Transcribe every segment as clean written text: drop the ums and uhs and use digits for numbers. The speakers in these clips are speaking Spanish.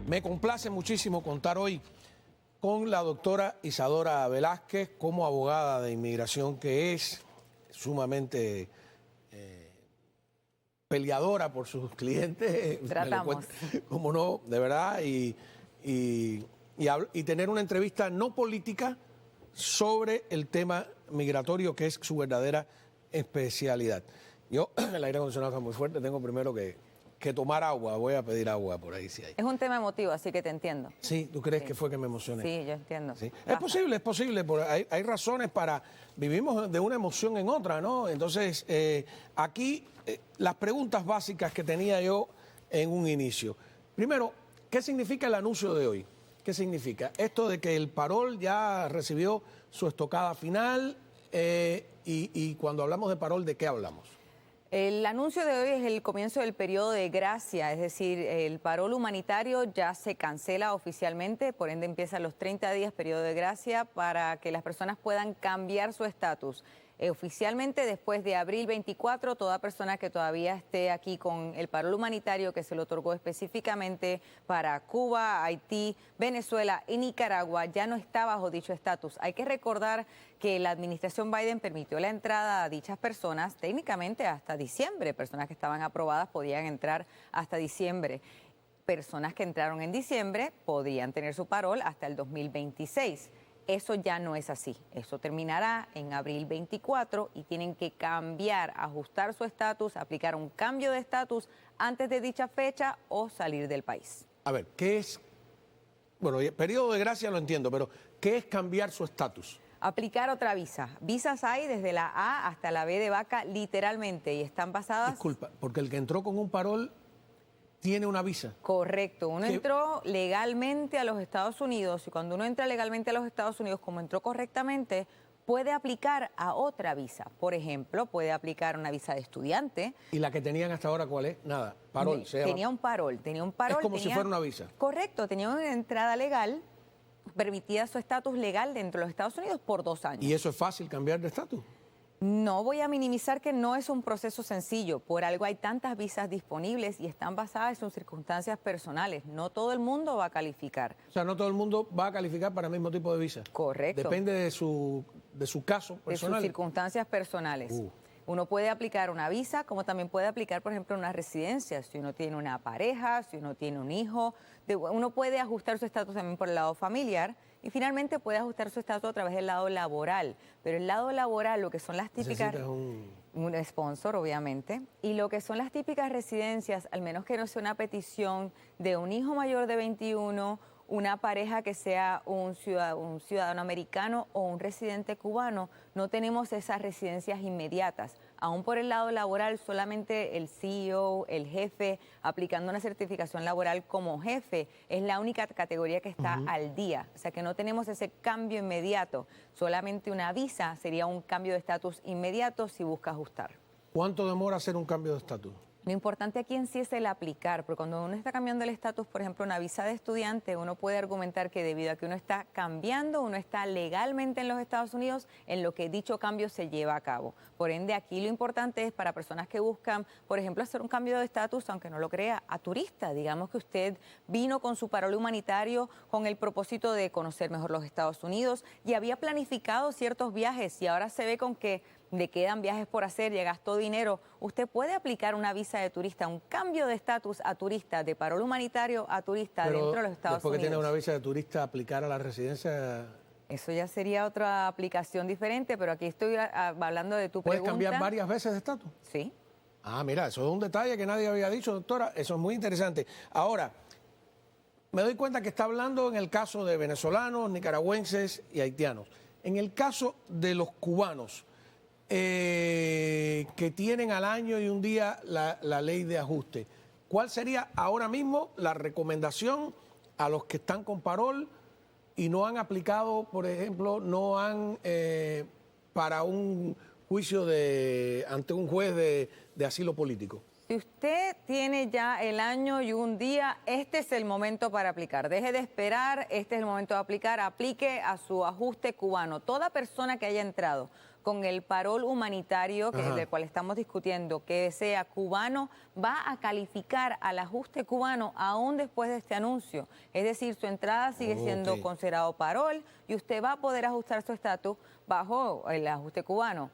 Me complace muchísimo contar hoy con la doctora Isadora Velázquez, como abogada de inmigración que es, sumamente peleadora por sus clientes. Tratamos. Como no, de verdad, y tener una entrevista no política sobre el tema migratorio, que es su verdadera especialidad. Yo, el aire acondicionado está muy fuerte, tengo primero que tomar agua, voy a pedir agua por ahí si hay. Es un tema emotivo, así que te entiendo. Sí, ¿tú crees que fue que me emocioné? Sí, yo entiendo. Sí. Es posible, hay razones para... Vivimos de una emoción en otra, ¿no? Entonces, aquí las preguntas básicas que tenía yo en un inicio. Primero, ¿qué significa el anuncio de hoy? ¿Qué significa? Esto de que el parol ya recibió su estocada final y cuando hablamos de parol, ¿de qué hablamos? El anuncio de hoy es el comienzo del periodo de gracia, es decir, el parol humanitario ya se cancela oficialmente, por ende empiezan los 30 días periodo de gracia para que las personas puedan cambiar su estatus. Oficialmente, después de abril 24, toda persona que todavía esté aquí con el parol humanitario que se le otorgó específicamente para Cuba, Haití, Venezuela y Nicaragua ya no está bajo dicho estatus. Hay que recordar que la administración Biden permitió la entrada a dichas personas técnicamente hasta diciembre. Personas que estaban aprobadas podían entrar hasta diciembre. Personas que entraron en diciembre podrían tener su parol hasta el 2026. Eso ya no es así. Eso terminará en abril 24 y tienen que cambiar, ajustar su estatus, aplicar un cambio de estatus antes de dicha fecha o salir del país. A ver, ¿qué es? Bueno, periodo de gracia lo entiendo, pero ¿qué es cambiar su estatus? Aplicar otra visa. Visas hay desde la A hasta la B de vaca, literalmente, y están basadas... Disculpa, porque el que entró con un parol tiene una visa. Correcto, uno entró legalmente a los Estados Unidos y cuando uno entra legalmente a los Estados Unidos, como entró correctamente, puede aplicar a otra visa. Por ejemplo, puede aplicar una visa de estudiante. ¿Y la que tenían hasta ahora cuál es? Nada, parol. Tenía un parol. Es como si fuera una visa. Correcto, tenía una entrada legal, permitía su estatus legal dentro de los Estados Unidos por 2 años. ¿Y eso es fácil cambiar de estatus? No voy a minimizar que no es un proceso sencillo, por algo hay tantas visas disponibles y están basadas en sus circunstancias personales. No todo el mundo va a calificar. O sea, no todo el mundo va a calificar para el mismo tipo de visa. Correcto. Depende de su caso personal. De sus circunstancias personales. Uno puede aplicar una visa, como también puede aplicar, por ejemplo, una residencia. Si uno tiene una pareja, si uno tiene un hijo, uno puede ajustar su estatus también por el lado familiar y finalmente puede ajustar su estatus a través del lado laboral. Pero el lado laboral, lo que son las típicas... Un sponsor, obviamente. Y lo que son las típicas residencias, al menos que no sea una petición de un hijo mayor de 21, una pareja que sea un ciudadano americano o un residente cubano, no tenemos esas residencias inmediatas. Aún por el lado laboral, solamente el CEO, el jefe, aplicando una certificación laboral como jefe, es la única categoría que está al día. O sea que no tenemos ese cambio inmediato. Solamente una visa sería un cambio de estatus inmediato si busca ajustar. ¿Cuánto demora hacer un cambio de estatus? Lo importante aquí en sí es el aplicar, porque cuando uno está cambiando el estatus, por ejemplo, una visa de estudiante, uno puede argumentar que debido a que uno está cambiando, uno está legalmente en los Estados Unidos, en lo que dicho cambio se lleva a cabo. Por ende, aquí lo importante es para personas que buscan, por ejemplo, hacer un cambio de estatus, aunque no lo crea, a turista. Digamos que usted vino con su parol humanitario con el propósito de conocer mejor los Estados Unidos y había planificado ciertos viajes y ahora se ve con que le quedan viajes por hacer, ya gastó dinero, usted puede aplicar una visa de turista, un cambio de estatus a turista, de parol humanitario a turista dentro de los Estados Unidos. Después que tiene una visa de turista, aplicar a la residencia... Eso ya sería otra aplicación diferente, pero aquí estoy hablando de tu pregunta. ¿Puedes cambiar varias veces de estatus? Sí. Ah, mira, eso es un detalle que nadie había dicho, doctora. Eso es muy interesante. Ahora, me doy cuenta que está hablando en el caso de venezolanos, nicaragüenses y haitianos. En el caso de los cubanos, que tienen al año y un día la ley de ajuste, ¿cuál sería ahora mismo la recomendación a los que están con parol y no han aplicado, por ejemplo, no han para un juicio ante un juez de asilo político? Si usted tiene ya el año y un día, este es el momento para aplicar. Deje de esperar, este es el momento de aplicar. Aplique a su ajuste cubano. Toda persona que haya entrado con el parol humanitario, que es del cual estamos discutiendo, que sea cubano, va a calificar al ajuste cubano aún después de este anuncio. Es decir, su entrada sigue siendo considerado parol y usted va a poder ajustar su estatus bajo el ajuste cubano.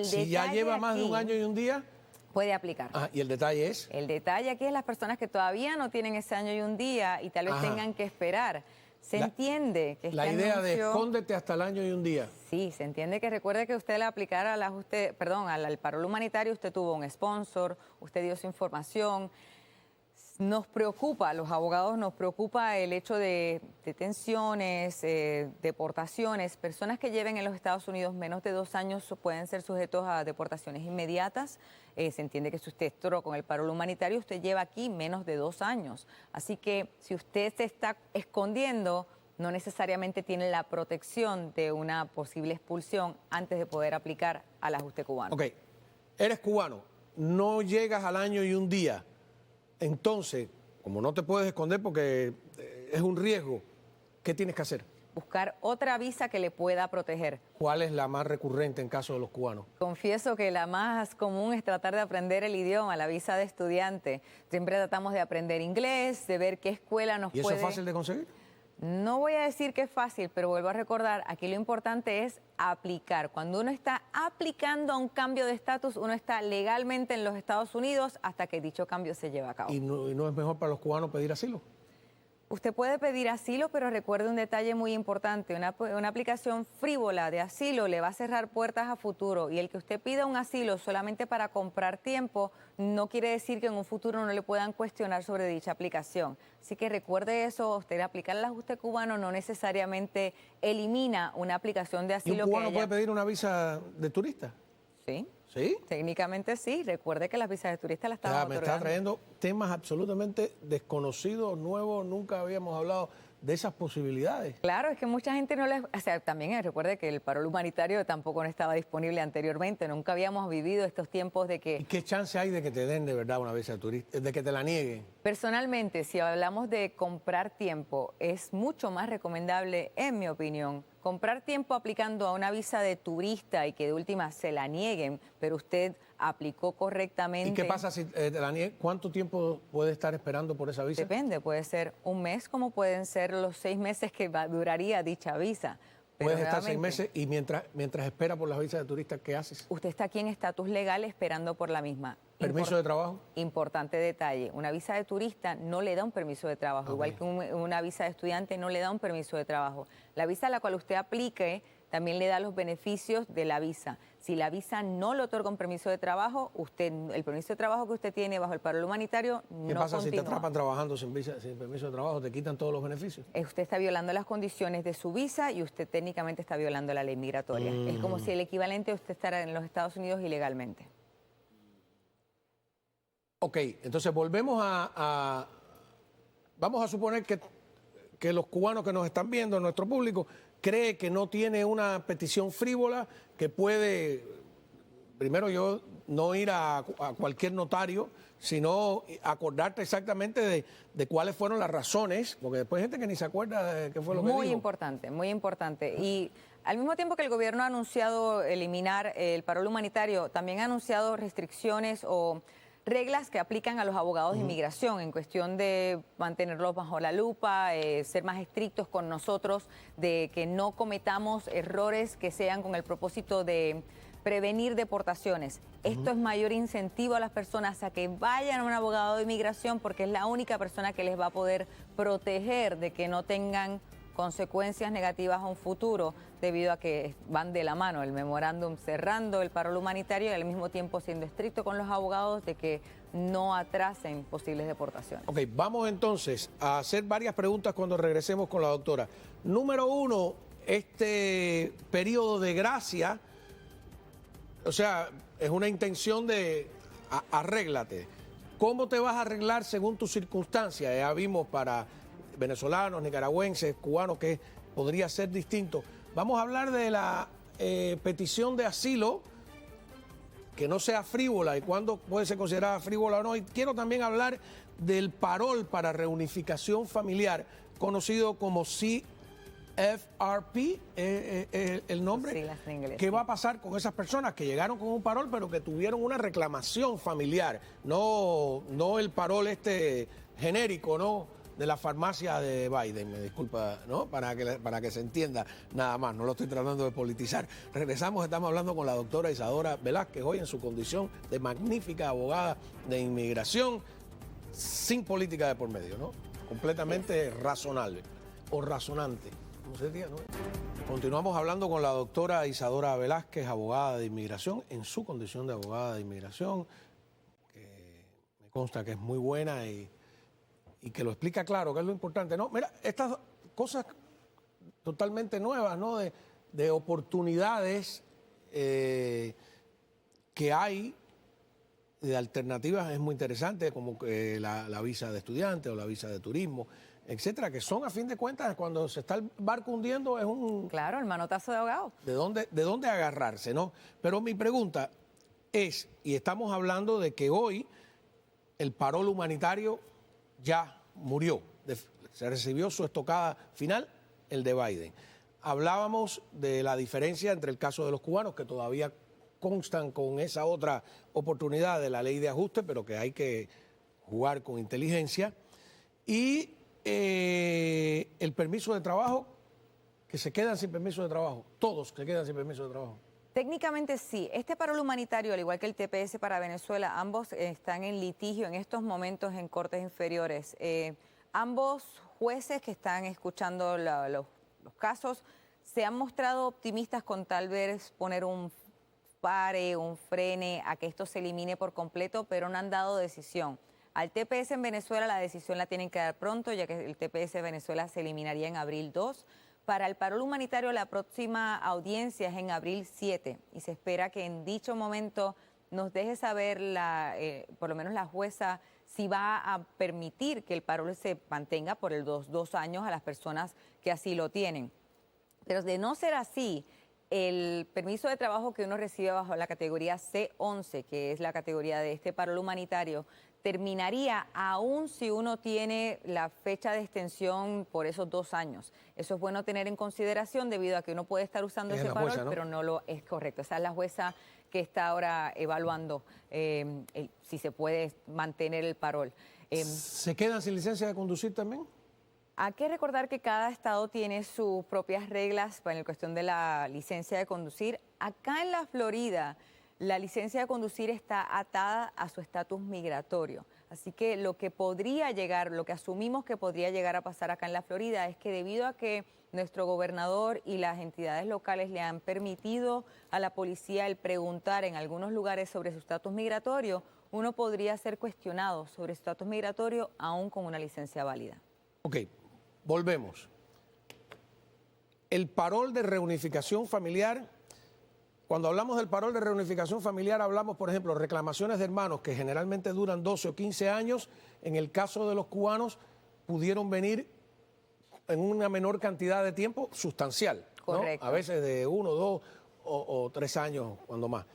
Si ya lleva más de un año y un día, puede aplicar. ¿Y el detalle es? El detalle aquí es las personas que todavía no tienen ese año y un día y tal vez tengan que esperar. Se entiende que la idea de escóndete hasta el año y un día. Sí, se entiende que recuerde que usted le aplicara al ajuste, perdón, al parol humanitario, usted tuvo un sponsor, usted dio su información. Nos preocupa, los abogados nos preocupa el hecho de detenciones, deportaciones. Personas que lleven en los Estados Unidos menos de 2 años pueden ser sujetos a deportaciones inmediatas. Se entiende que si usted entró con el parol humanitario, usted lleva aquí menos de 2 años. Así que si usted se está escondiendo, no necesariamente tiene la protección de una posible expulsión antes de poder aplicar al ajuste cubano. Ok, eres cubano, no llegas al año y un día. Entonces, como no te puedes esconder porque es un riesgo, ¿qué tienes que hacer? Buscar otra visa que le pueda proteger. ¿Cuál es la más recurrente en caso de los cubanos? Confieso que la más común es tratar de aprender el idioma, la visa de estudiante. Siempre tratamos de aprender inglés, de ver qué escuela nos puede... ¿Y eso es fácil de conseguir? No voy a decir que es fácil, pero vuelvo a recordar, aquí lo importante es aplicar. Cuando uno está aplicando a un cambio de estatus, uno está legalmente en los Estados Unidos hasta que dicho cambio se lleve a cabo. ¿Y no es mejor para los cubanos pedir asilo? Usted puede pedir asilo, pero recuerde un detalle muy importante. Una aplicación frívola de asilo le va a cerrar puertas a futuro. Y el que usted pida un asilo solamente para comprar tiempo no quiere decir que en un futuro no le puedan cuestionar sobre dicha aplicación. Así que recuerde eso, usted aplicar el ajuste cubano no necesariamente elimina una aplicación de asilo. ¿Y un cubano puede pedir una visa de turista? Sí. ¿Sí? Técnicamente sí. Recuerde que las visas de turista las estamos otorgando. Me está trayendo temas absolutamente desconocidos, nuevos, nunca habíamos hablado de esas posibilidades. Claro, es que mucha gente no les... O sea, también recuerde que el parol humanitario tampoco no estaba disponible anteriormente, nunca habíamos vivido estos tiempos de que... ¿Y qué chance hay de que te den de verdad una visa de turista, de que te la nieguen? Personalmente, si hablamos de comprar tiempo, es mucho más recomendable, en mi opinión, comprar tiempo aplicando a una visa de turista y que de última se la nieguen, pero usted aplicó correctamente. ¿Y qué pasa si te la niegan? ¿Cuánto tiempo puede estar esperando por esa visa? Depende, puede ser un mes como pueden ser los 6 meses que duraría dicha visa. Puedes estar 6 meses y mientras espera por las visas de turista, ¿qué haces? Usted está aquí en estatus legal esperando por la misma. ¿Permiso de trabajo? Importante detalle. Una visa de turista no le da un permiso de trabajo, igual que una visa de estudiante no le da un permiso de trabajo. La visa a la cual usted aplique también le da los beneficios de la visa. Si la visa no le otorga un permiso de trabajo, el permiso de trabajo que usted tiene bajo el parol humanitario no continúa. ¿Qué pasa si te atrapan trabajando sin permiso de trabajo? ¿Te quitan todos los beneficios? Usted está violando las condiciones de su visa y usted técnicamente está violando la ley migratoria. Es como si el equivalente a usted estar en los Estados Unidos ilegalmente. Ok, entonces volvemos vamos a suponer que los cubanos que nos están viendo, nuestro público, cree que no tiene una petición frívola, que puede, primero yo, no ir a cualquier notario, sino acordarte exactamente de cuáles fueron las razones, porque después hay gente que ni se acuerda de qué fue lo que dijo. Muy importante, muy importante. Y al mismo tiempo que el gobierno ha anunciado eliminar el parol humanitario, también ha anunciado restricciones o reglas que aplican a los abogados de inmigración en cuestión de mantenerlos bajo la lupa, ser más estrictos con nosotros, de que no cometamos errores que sean con el propósito de prevenir deportaciones. Esto es mayor incentivo a las personas a que vayan a un abogado de inmigración porque es la única persona que les va a poder proteger de que no tengan consecuencias negativas a un futuro debido a que van de la mano el memorándum cerrando el parol humanitario y al mismo tiempo siendo estricto con los abogados de que no atrasen posibles deportaciones. Ok, vamos entonces a hacer varias preguntas cuando regresemos con la doctora. Número 1, este periodo de gracia, o sea, es una intención de arréglate. ¿Cómo te vas a arreglar según tus circunstancias? Ya vimos para venezolanos, nicaragüenses, cubanos, que podría ser distinto. Vamos a hablar de la petición de asilo, que no sea frívola y cuándo puede ser considerada frívola o no. Y quiero también hablar del parol para reunificación familiar, conocido como CRF. FRP, el nombre. Siglas en inglés, ¿Qué sí. va a pasar con esas personas que llegaron con un parol pero que tuvieron una reclamación familiar? No el parol genérico, ¿no? De la farmacia de Biden, me disculpa, ¿no? Para que se entienda nada más, no lo estoy tratando de politizar. Regresamos, estamos hablando con la doctora Isadora Velázquez, hoy en su condición de magnífica abogada de inmigración, sin política de por medio, ¿no? Completamente razonable o razonante. ¿Cómo se diría, no? Continuamos hablando con la doctora Isadora Velázquez, abogada de inmigración, en su condición de abogada de inmigración, que me consta que es muy buena y que lo explica claro, que es lo importante. No, mira, estas cosas totalmente nuevas, ¿no? De oportunidades que hay, de alternativas, es muy interesante, como que la visa de estudiante o la visa de turismo, etcétera, que son, a fin de cuentas, cuando se está el barco hundiendo, es un... Claro, el manotazo de ahogado. ¿De dónde agarrarse, no? Pero mi pregunta es, y estamos hablando de que hoy el parol humanitario ya murió, se recibió su estocada final, el de Biden. Hablábamos de la diferencia entre el caso de los cubanos, que todavía constan con esa otra oportunidad de la ley de ajuste, pero que hay que jugar con inteligencia, y el permiso de trabajo, que se quedan sin permiso de trabajo, todos se quedan sin permiso de trabajo. Técnicamente sí. Este parol humanitario, al igual que el TPS para Venezuela, ambos están en litigio en estos momentos en cortes inferiores. Ambos jueces que están escuchando los casos se han mostrado optimistas con tal vez poner un pare, un frene a que esto se elimine por completo, pero no han dado decisión. Al TPS en Venezuela la decisión la tienen que dar pronto, ya que el TPS de Venezuela se eliminaría en abril 2. Para el parol humanitario la próxima audiencia es en abril 7 y se espera que en dicho momento nos deje saber por lo menos la jueza si va a permitir que el parol se mantenga por los 2 años a las personas que así lo tienen. Pero de no ser así, el permiso de trabajo que uno recibe bajo la categoría C11, que es la categoría de este parol humanitario, terminaría aún si uno tiene la fecha de extensión por esos 2 años. Eso es bueno tener en consideración debido a que uno puede estar usando ese parol, ¿no? Pero no lo es correcto. Esa es la jueza que está ahora evaluando si se puede mantener el parol. ¿Se quedan sin licencia de conducir también? Hay que recordar que cada estado tiene sus propias reglas para la cuestión de la licencia de conducir. Acá en la Florida, la licencia de conducir está atada a su estatus migratorio. Así que lo que asumimos que podría llegar a pasar acá en la Florida es que debido a que nuestro gobernador y las entidades locales le han permitido a la policía el preguntar en algunos lugares sobre su estatus migratorio, uno podría ser cuestionado sobre su estatus migratorio aún con una licencia válida. Ok, volvemos. El parol de reunificación familiar. Cuando hablamos del parol de reunificación familiar, hablamos, por ejemplo, reclamaciones de hermanos que generalmente duran 12 o 15 años. En el caso de los cubanos, pudieron venir en una menor cantidad de tiempo sustancial, ¿no? Correcto. A veces de 1, 2 o 3 años, cuando más.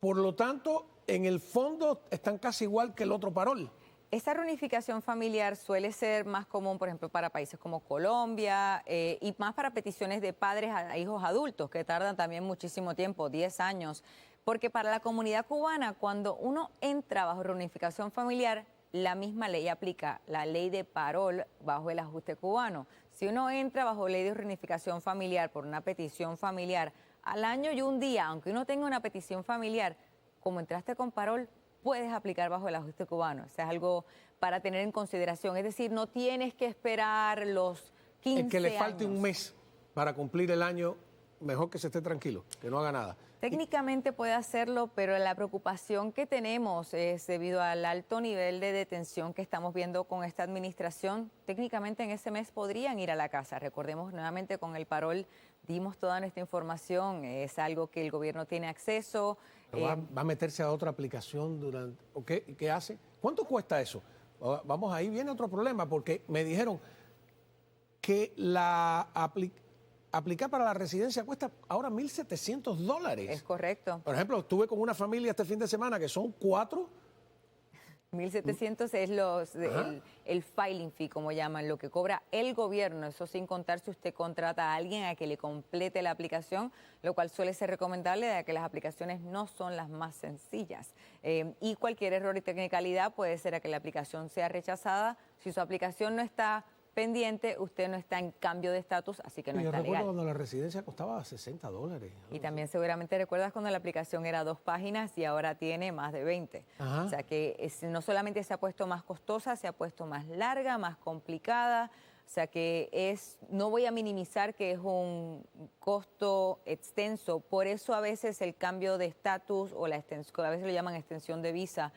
Por lo tanto, en el fondo están casi igual que el otro parol. Esa reunificación familiar suele ser más común, por ejemplo, para países como Colombia y más para peticiones de padres a hijos adultos, que tardan también muchísimo tiempo, 10 años. Porque para la comunidad cubana, cuando uno entra bajo reunificación familiar, la misma ley aplica, la ley de parol bajo el ajuste cubano. Si uno entra bajo ley de reunificación familiar por una petición familiar, al año y un día, aunque uno tenga una petición familiar, como entraste con parol, puedes aplicar bajo el ajuste cubano. O sea, es algo para tener en consideración. Es decir, no tienes que esperar los 15 años. El que le falte un mes para cumplir el año, mejor que se esté tranquilo, que no haga nada. Técnicamente puede hacerlo, pero la preocupación que tenemos es debido al alto nivel de detención que estamos viendo con esta administración. Técnicamente en ese mes podrían ir a la casa. Recordemos nuevamente con el parol dimos toda nuestra información. Es algo que el gobierno tiene acceso. ¿Va a meterse a otra aplicación durante? ¿Qué hace? ¿Cuánto cuesta eso? Vamos, ahí viene otro problema, porque me dijeron que aplicar para la residencia cuesta ahora $1,700. Es correcto. Por ejemplo, estuve con una familia este fin de semana que son 4 1.700 es el filing fee, como llaman, lo que cobra el gobierno, eso sin contar si usted contrata a alguien a que le complete la aplicación, lo cual suele ser recomendable, ya que las aplicaciones no son las más sencillas. Y cualquier error y technicalidad puede ser a que la aplicación sea rechazada. Si su aplicación no está pendiente, usted no está en cambio de estatus, así que no Yo está recuerdo legal. cuando la residencia costaba $60. Y también seguramente recuerdas cuando la aplicación era 2 páginas y ahora tiene más de 20. Ajá. O sea que no solamente se ha puesto más costosa, se ha puesto más larga, más complicada. O sea que no voy a minimizar que es un costo extenso. Por eso a veces el cambio de estatus o la extensión, a veces lo llaman extensión de visa,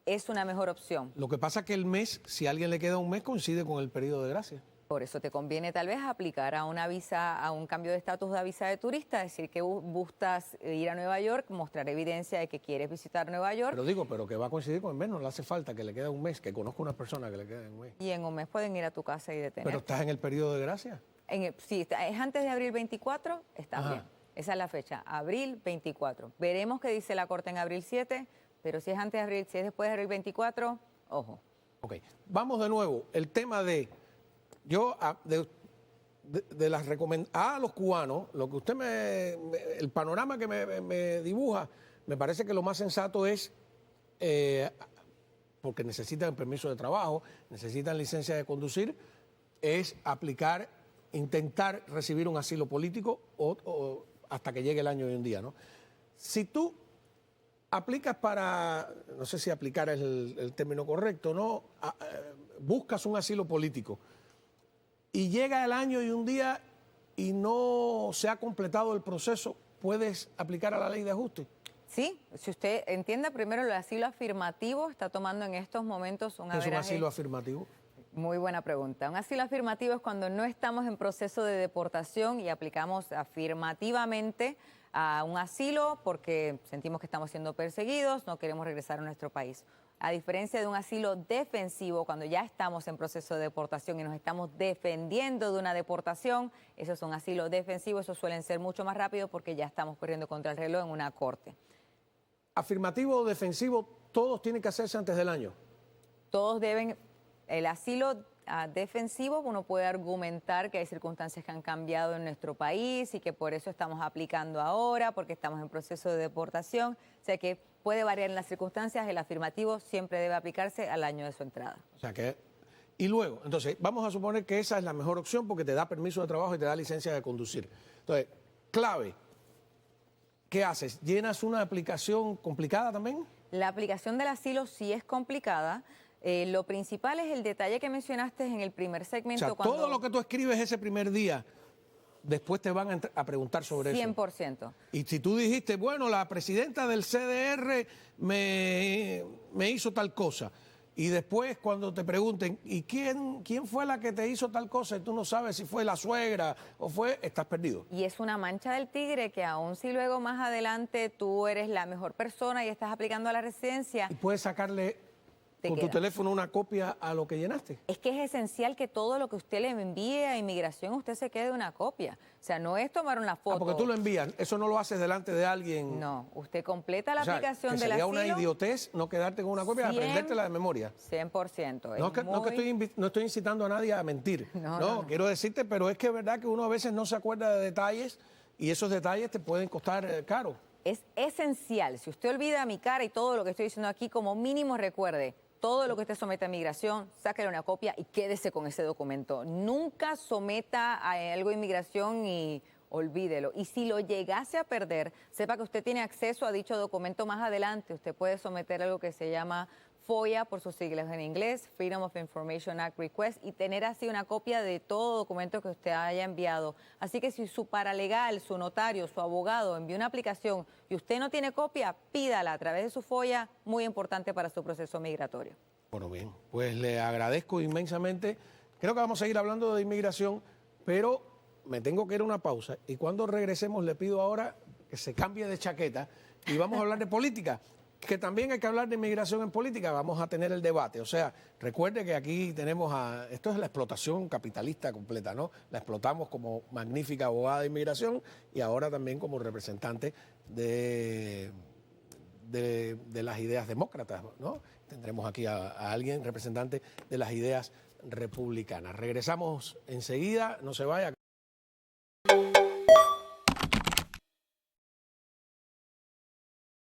es una mejor opción. Lo que pasa es que el mes, si a alguien le queda un mes, coincide con el periodo de gracia. Por eso te conviene tal vez aplicar a una visa, a un cambio de estatus de visa de turista, decir que buscas ir a Nueva York, mostrar evidencia de que quieres visitar Nueva York. Pero que va a coincidir con el mes, no le hace falta que le quede un mes, que conozco una persona que le quede un mes. Y en un mes pueden ir a tu casa y detener. Pero estás en el periodo de gracia. Si es antes de abril 24, estás Ajá. bien. Esa es la fecha, abril 24. Veremos qué dice la Corte en abril 7, pero si es antes de abril, si es después de abril 24, ojo. Ok, vamos de nuevo. El tema de las recomendaciones a los cubanos, lo que usted el panorama que me dibuja, me parece que lo más sensato es, porque necesitan permiso de trabajo, necesitan licencia de conducir, es intentar recibir un asilo político o hasta que llegue el año de un día, ¿no? Si tú aplicas no sé si aplicar es el término correcto, ¿no? Buscas un asilo político y llega el año y un día y no se ha completado el proceso, ¿puedes aplicar a la ley de ajuste? Sí, si usted entienda primero el asilo afirmativo, está tomando en estos momentos un ¿Qué es un averaje. asilo afirmativo? Muy buena pregunta. Un asilo afirmativo es cuando no estamos en proceso de deportación y aplicamos afirmativamente a un asilo porque sentimos que estamos siendo perseguidos, no queremos regresar a nuestro país. A diferencia de un asilo defensivo, cuando ya estamos en proceso de deportación y nos estamos defendiendo de una deportación, eso es un asilo defensivo, eso suelen ser mucho más rápido porque ya estamos corriendo contra el reloj en una corte. Afirmativo o defensivo, todos tienen que hacerse antes del año. Todos deben, el asilo defensivo, uno puede argumentar que hay circunstancias que han cambiado en nuestro país y que por eso estamos aplicando ahora, porque estamos en proceso de deportación, o sea que puede variar en las circunstancias, el afirmativo siempre debe aplicarse al año de su entrada. O sea que, y luego, entonces, vamos a suponer que esa es la mejor opción porque te da permiso de trabajo y te da licencia de conducir. Entonces, clave, ¿qué haces? ¿Llenas una aplicación complicada también? La aplicación del asilo sí es complicada. Lo principal es el detalle que mencionaste en el primer segmento. O sea, todo lo que tú escribes ese primer día, después te van a preguntar sobre 100%. eso. Y si tú dijiste, bueno, la presidenta del CDR me hizo tal cosa, y después cuando te pregunten, ¿y quién fue la que te hizo tal cosa? Y tú no sabes si fue la suegra o estás perdido. Y es una mancha del tigre que aún si luego más adelante tú eres la mejor persona y estás aplicando a la residencia. Y puedes sacarle con tu teléfono una copia a lo que llenaste. Es que es esencial que todo lo que usted le envíe a inmigración, usted se quede una copia. O sea, no es tomar una foto. Porque tú lo envías, eso no lo haces delante de alguien. No, usted completa la O sea, aplicación que del sería asilo. una idiotez no quedarte con una copia, aprendértela de memoria. 100%. No estoy incitando a nadie a mentir. No. Quiero decirte, pero es que es verdad que uno a veces no se acuerda de detalles y esos detalles te pueden costar caro. Es esencial. Si usted olvida mi cara y todo lo que estoy diciendo aquí, como mínimo recuerde, todo lo que usted someta a inmigración, sáquele una copia y quédese con ese documento. Nunca someta a algo de inmigración y olvídelo. Y si lo llegase a perder, sepa que usted tiene acceso a dicho documento más adelante. Usted puede someter algo que se llama FOIA, por sus siglas en inglés, Freedom of Information Act Request, y tener así una copia de todo documento que usted haya enviado. Así que si su paralegal, su notario, su abogado envió una aplicación y usted no tiene copia, pídala a través de su FOIA, muy importante para su proceso migratorio. Bueno, bien, pues le agradezco inmensamente. Creo que vamos a seguir hablando de inmigración, pero me tengo que ir a una pausa y cuando regresemos le pido ahora que se cambie de chaqueta y vamos a hablar de política. Que también hay que hablar de inmigración en política, vamos a tener el debate. O sea, recuerde que aquí tenemos esto es la explotación capitalista completa, ¿no? La explotamos como magnífica abogada de inmigración y ahora también como representante de de las ideas demócratas, ¿no? Tendremos aquí a alguien, representante de las ideas republicanas. Regresamos enseguida, no se vaya.